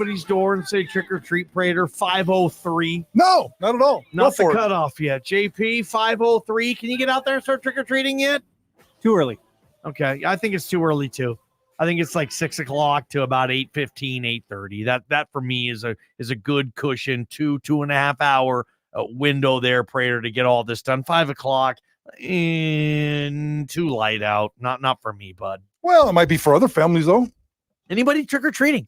somebody's door and say trick or treat, Prater? 5:03. No, not at all. Not the cutoff yet. JP, 5:03. Can you get out there and start trick or treating yet? Too early. Okay, I think it's too early too. I think it's like 6 o'clock to about 8:15, 8:30. That for me is a good cushion, 2.5 hour window there, Prater, to get all this done. 5 o'clock, too light out. Not for me, bud. Well, it might be for other families though. Anybody trick or treating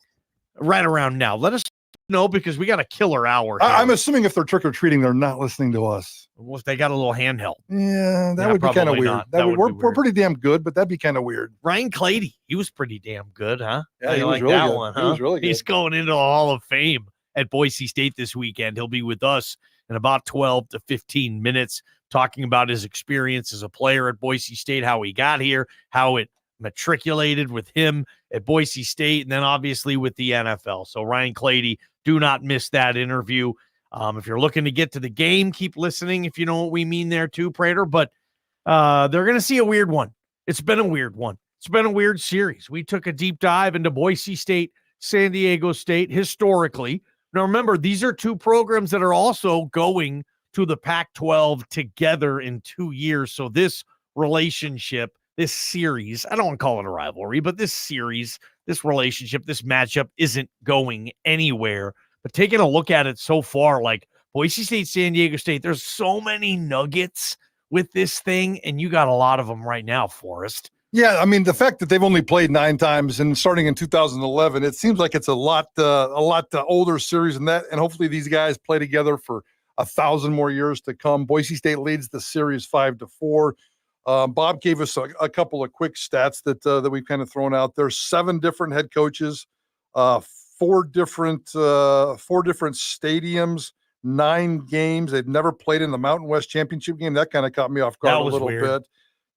right around now? Let us know, because we got a killer hour here. I'm assuming if they're trick or treating, they're not listening to us. Well, if they got a little handheld. Yeah, that would be kind of weird. We're pretty damn good, but that'd be kind of weird. Ryan Clady, he was pretty damn good, huh? Yeah, he was really that good. one, huh? He was really good. He's going into the Hall of Fame at Boise State this weekend. He'll be with us in about 12 to 15 minutes talking about his experience as a player at Boise State, how he got here, how it matriculated with him at Boise State, and then obviously with the NFL. So Ryan Clady, do not miss that interview. If you're looking to get to the game, keep listening if you know what we mean there too, Prater. But they're going to see a weird one. It's been a weird one. It's been a weird series. We took a deep dive into Boise State, San Diego State historically. Now, remember, these are two programs that are also going to the Pac-12 together in 2 years. So this relationship, this series, I don't want to call it a rivalry, but this series, this relationship, this matchup isn't going anywhere. But taking a look at it so far, like Boise State, San Diego State, there's so many nuggets with this thing, and you got a lot of them right now, Forrest. Yeah, I mean, the fact that they've only played 9 times and starting in 2011, it seems like it's a lot older series than that, and hopefully these guys play together for 1,000 more years to come. Boise State leads the series 5-4. Bob gave us a couple of quick stats that we've kind of thrown out there. 7 different head coaches, 4 different stadiums, 9 games. They've never played in the Mountain West Championship game. That kind of caught me off guard a little bit.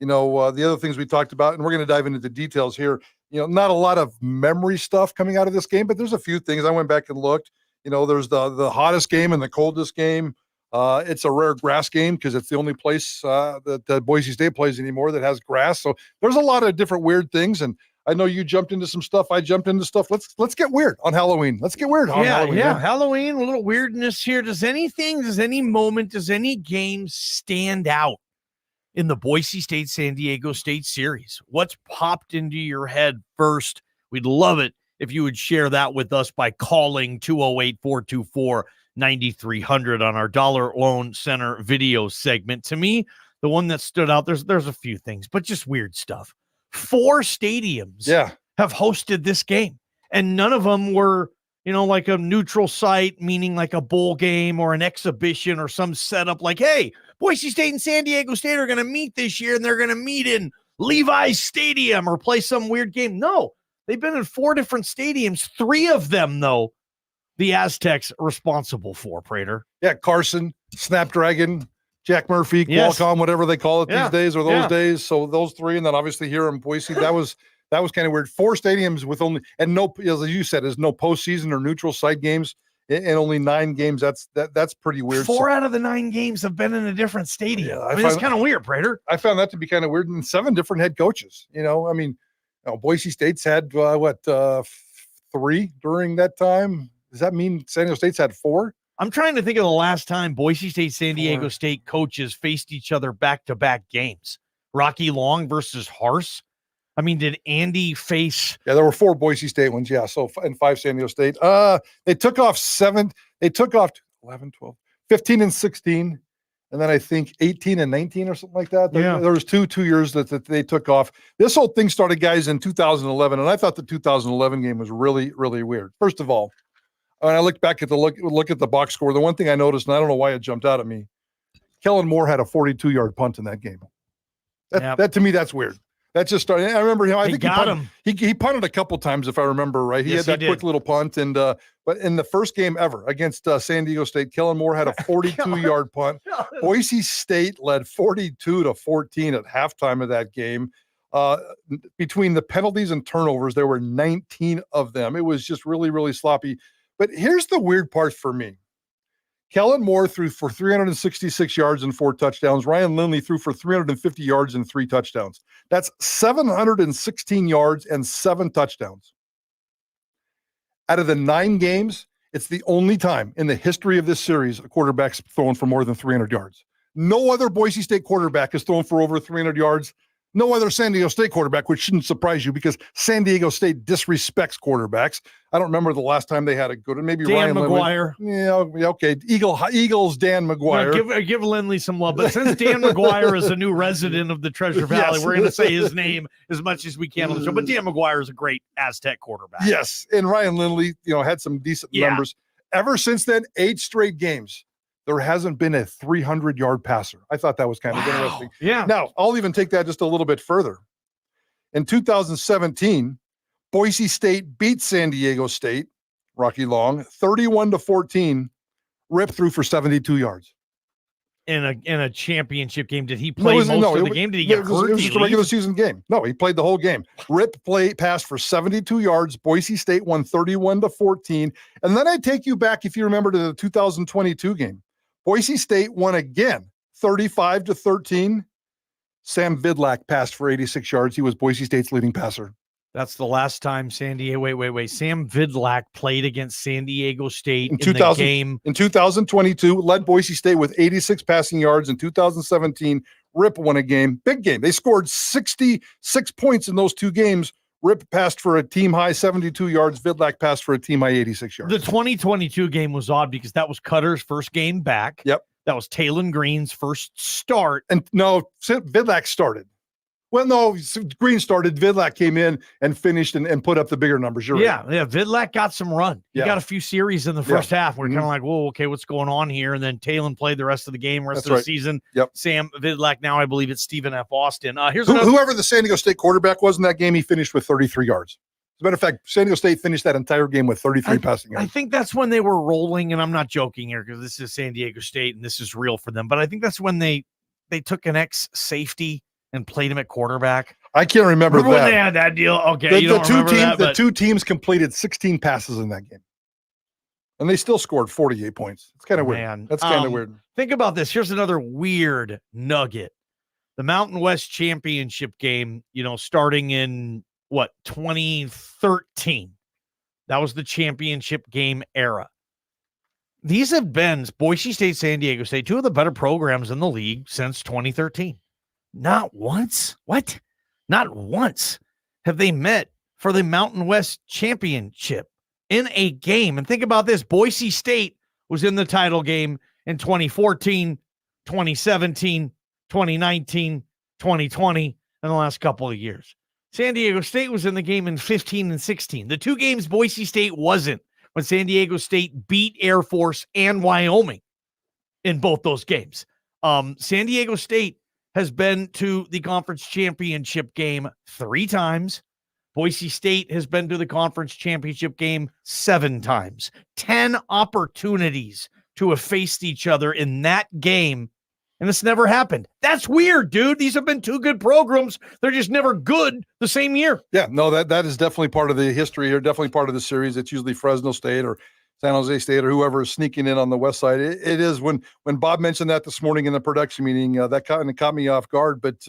You know, the other things we talked about, and we're going to dive into the details here. You know, not a lot of memory stuff coming out of this game, but there's a few things. I went back and looked. You know, there's the hottest game and the coldest game. It's a rare grass game because it's the only place that Boise State plays anymore that has grass. So there's a lot of different weird things. And I know you jumped into some stuff. I jumped into stuff. Let's get weird on Halloween. Let's get weird on Halloween. Yeah, Halloween, a little weirdness here. Does any moment, does any game stand out in the Boise State, San Diego State series? What's popped into your head first? We'd love it if you would share that with us by calling 208-424-9300 on our Dollar Loan Center video segment. To me, the one that stood out, there's a few things, but just weird stuff. 4 stadiums have hosted this game, and none of them were, you know, like a neutral site, meaning like a bowl game or an exhibition or some setup like, hey, Boise State and San Diego State are going to meet this year and they're going to meet in Levi's Stadium or play some weird game. No, they've been in 4 different stadiums. 3 of them, though, the Aztecs are responsible for, Prater. Yeah, Carson, Snapdragon, Jack Murphy, Qualcomm, whatever they call it these days or those days. So those 3, and then obviously here in Boise, that was kind of weird. 4 stadiums with only, and no, as you said, there's no postseason or neutral site games, and only 9 games. That's pretty weird. 4 out of the 9 games have been in a different stadium. Yeah, I mean, it's kind of weird, Prater. I found that to be kind of weird. And 7 different head coaches. You know, I mean, Boise State's had 3 during that time. Does that mean San Diego State's had 4? I'm trying to think of the last time Boise State, San Diego State coaches faced each other back-to-back games. Rocky Long versus Harse. I mean, did Andy face? Yeah, there were 4 Boise State ones. Yeah, so and 5 San Diego State. They took off 7. They took off 11, 12, 15, and 16, and then I think 18 and 19 or something like that. There was two years that they took off. This whole thing started, guys, in 2011, and I thought the 2011 game was really, really weird. First of all, when I looked back at look at the box score, the one thing I noticed, and I don't know why it jumped out at me, Kellen Moore had a 42-yard punt in that game. That to me, that's weird. That just started. I remember him. I think he punted a couple times, if I remember right. He had that quick little punt, and but in the first game ever against San Diego State, Kellen Moore had a 42-yard punt. Boise State led 42-14 at halftime of that game. Between the penalties and turnovers, there were 19 of them. It was just really, really sloppy. But here's the weird part for me. Kellen Moore threw for 366 yards and 4 touchdowns. Ryan Lindley threw for 350 yards and 3 touchdowns. That's 716 yards and 7 touchdowns. Out of the 9 games, it's the only time in the history of this series a quarterback's thrown for more than 300 yards. No other Boise State quarterback has thrown for over 300 yards. No other San Diego State quarterback, which shouldn't surprise you because San Diego State disrespects quarterbacks. I don't remember the last time they had a good one. Maybe Dan Ryan McGuire. Lindley. Yeah, okay. Eagles Dan McGuire. No, give Lindley some love. But since Dan McGuire is a new resident of the Treasure Valley, we're going to say his name as much as we can on the show. But Dan McGuire is a great Aztec quarterback. Yes, and Ryan Lindley, had some decent numbers. Ever since then, 8 straight games, there hasn't been a 300-yard passer. I thought that was kind of interesting. Yeah. Now, I'll even take that just a little bit further. In 2017, Boise State beat San Diego State, Rocky Long, 31-14. Rip threw for 72 yards. In a championship game, did he play most of the game? Did he get hurt? It was just a regular season game. No, he played the whole game. Rip passed for 72 yards. Boise State won 31-14. And then I take you back, if you remember, to the 2022 game. Boise State won again, 35-13. Sam Vidlak passed for 86 yards. He was Boise State's leading passer. That's the last time San Diego. Wait. Sam Vidlak played against San Diego State in the game. In 2022, led Boise State with 86 passing yards. In 2017, Rip won a game. Big game. They scored 66 points in those 2 games. Rip passed for a team high 72 yards. Vidlak passed for a team high 86 yards. The 2022 game was odd because that was Cutter's first game back. Yep. That was Talon Green's first start. And no, Vidlak started. Well, no, Green started. Vidlak came in and finished and put up the bigger numbers. You're right. Yeah. Vidlak got some run. He got a few series in the first half. We're kind of like, whoa, okay, what's going on here? And then Talon played the rest of the game, rest of the season. Yep. Sam Vidlak, now I believe it's Stephen F. Austin. Whoever the San Diego State quarterback was in that game, he finished with 33 yards. As a matter of fact, San Diego State finished that entire game with 33 passing yards. I think that's when they were rolling, and I'm not joking here because this is San Diego State and this is real for them. But I think that's when they took an ex-safety and played him at quarterback. I can't remember that. When they had that deal. Okay, the 2 teams completed 16 passes in that game. And they still scored 48 points. It's kind of weird. That's kind of weird. Think about this. Here's another weird nugget. The Mountain West Championship game, starting in 2013. That was the championship game era. These have been Boise State, San Diego State, 2 of the better programs in the league since 2013. Not once. What? Not once have they met for the Mountain West Championship in a game. And think about this. Boise State was in the title game in 2014, 2017, 2019, 2020, and the last couple of years. San Diego State was in the game in 15 and 16. The 2 games Boise State wasn't when San Diego State beat Air Force and Wyoming in both those games. San Diego State has been to the conference championship game 3 times. Boise State has been to the conference championship game 7 times. 10 opportunities to have faced each other in that game, and it's never happened. That's weird, dude. These have been 2 good programs. They're just never good the same year. Yeah, no, that is definitely part of the history here, definitely part of the series. It's usually Fresno State or San Jose State or whoever is sneaking in on the west side. It is when Bob mentioned that this morning in the production meeting, that kind of caught me off guard. But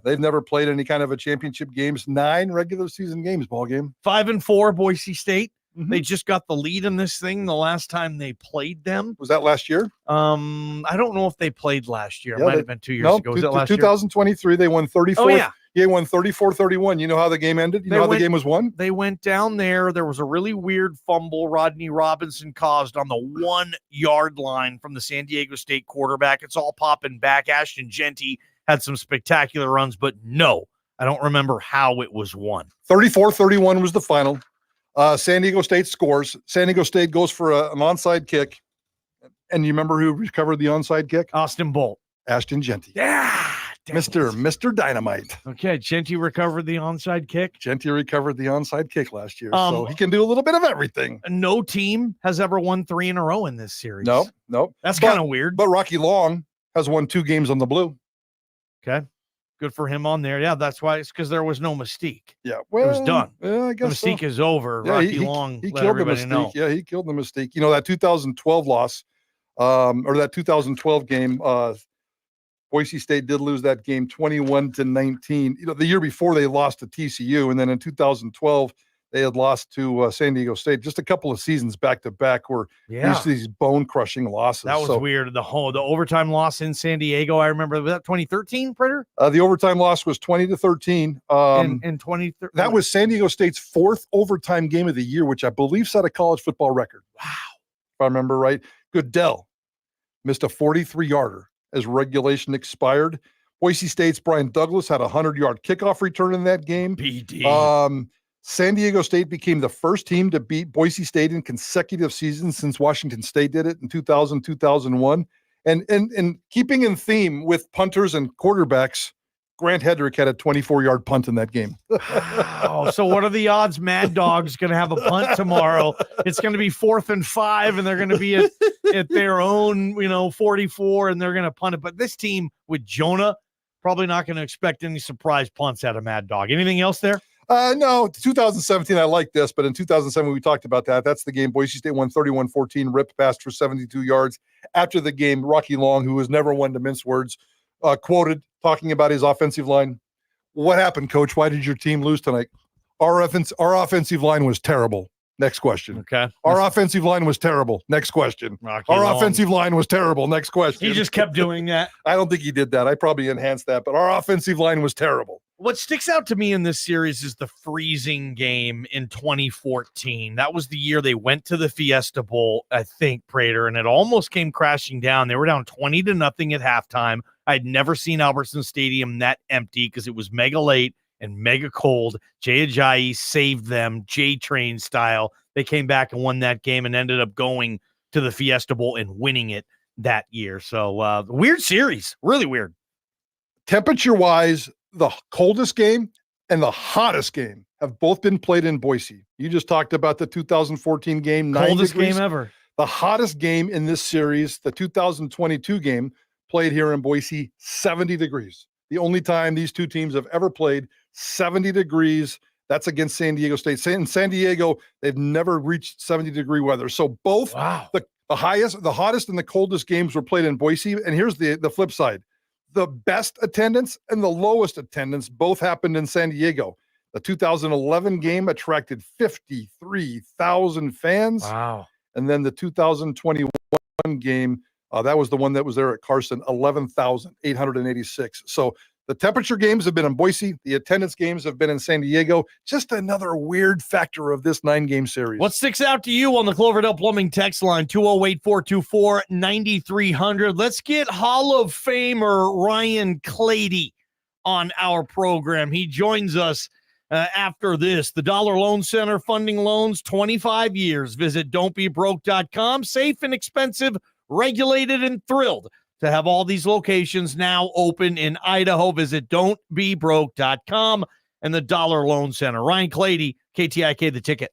they've never played any kind of a championship games. 9 regular season games, ball game. 5-4 Boise State. Mm-hmm. They just got the lead in this thing the last time they played them. Was that last year? I don't know if they played last year. It might have been 2 years ago. Was it last 2023, they won 34. Oh, yeah. They won 34-31. You know how the game ended? You know how the game was won? They went down there. There was a really weird fumble Rodney Robinson caused on the 1-yard line from the San Diego State quarterback. It's all popping back. Ashton Genty had some spectacular runs, but no, I don't remember how it was won. 34-31 was the final. San Diego State scores. San Diego State goes for an onside kick. And you remember who recovered the onside kick? Austin Bolt. Ashton Genty. Yeah. Mr. Dynamite. Okay, Genty recovered the onside kick. Genty recovered the onside kick last year, so he can do a little bit of everything. No team has ever won 3 in a row in this series. No. That's kind of weird. But Rocky Long has won 2 games on the blue. Okay. Good for him on there. Yeah, that's why. It's because there was no mystique. Yeah, well, it was done. I guess the mystique is over. Yeah, Rocky Long he let killed the everybody mystique. know. Yeah, he killed the mystique. That 2012 loss, or that 2012 game, Boise State did lose that game 21-19. The year before they lost to TCU, and then in 2012 they had lost to San Diego State just a couple of seasons back to back where these bone crushing losses. That was weird. The overtime loss in San Diego. I remember, was that 2013, Prater? The overtime loss was 20-13. In 2013. That was San Diego State's fourth overtime game of the year, which I believe set a college football record. Wow. If I remember right. Goodell missed a 43-yarder as regulation expired. Boise State's Brian Douglas had a 100-yard kickoff return in that game. BD. San Diego State became the first team to beat Boise State in consecutive seasons since Washington State did it in 2000, 2001. And keeping in theme with punters and quarterbacks, Grant Hedrick had a 24-yard punt in that game. Wow. So what are the odds Mad Dog's going to have a punt tomorrow? It's going to be 4th and 5, and they're going to be at their own, 44, and they're going to punt it. But this team with Jonah, probably not going to expect any surprise punts out of Mad Dog. Anything else there? No, 2017, I like this, but in 2007, we talked about that. That's the game Boise State won 31-14, ripped past for 72 yards. After the game, Rocky Long, who was never one to mince words, quoted talking about his offensive line. What happened, Coach? Why did your team lose tonight? Our offensive line was terrible. Next question. Okay. Our offensive line was terrible. Next question. Offensive line was terrible. Next question. He just kept doing that. I don't think he did that. I probably enhanced that, but our offensive line was terrible. What sticks out to me in this series is the freezing game in 2014. That was the year they went to the Fiesta Bowl, I think, Prater, and it almost came crashing down. They were down 20-0 at halftime. I'd never seen Albertson Stadium that empty because it was mega late and mega cold. Jay Ajayi saved them, J-Train style. They came back and won that game and ended up going to the Fiesta Bowl and winning it that year. So weird series, really weird. Temperature-wise, the coldest game and the hottest game have both been played in Boise. You just talked about the 2014 game. Coldest game ever. The hottest game in this series, the 2022 game, played here in Boise, 70 degrees. The only time these two teams have ever played, 70 degrees. That's against San Diego State. In San Diego, they've never reached 70-degree weather. So both the hottest and the coldest games were played in Boise. And here's the flip side. The best attendance and the lowest attendance both happened in San Diego. The 2011 game attracted 53,000 fans. Wow. And then the 2021 game, that was the one that was there at Carson, 11,886. So the temperature games have been in Boise. The attendance games have been in San Diego. Just another weird factor of this 9-game series. What sticks out to you on the Cloverdale Plumbing text line, 208-424-9300? Let's get Hall of Famer Ryan Clady on our program. He joins us after this. The Dollar Loan Center, funding loans 25 years. Visit don'tbebroke.com. Safe and expensive, regulated and thrilled to have all these locations now open in Idaho. Visit don'tbebroke.com and the Dollar Loan Center. Ryan Clady, KTIK, The Ticket.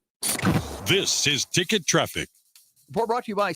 This is Ticket Traffic. Report brought to you by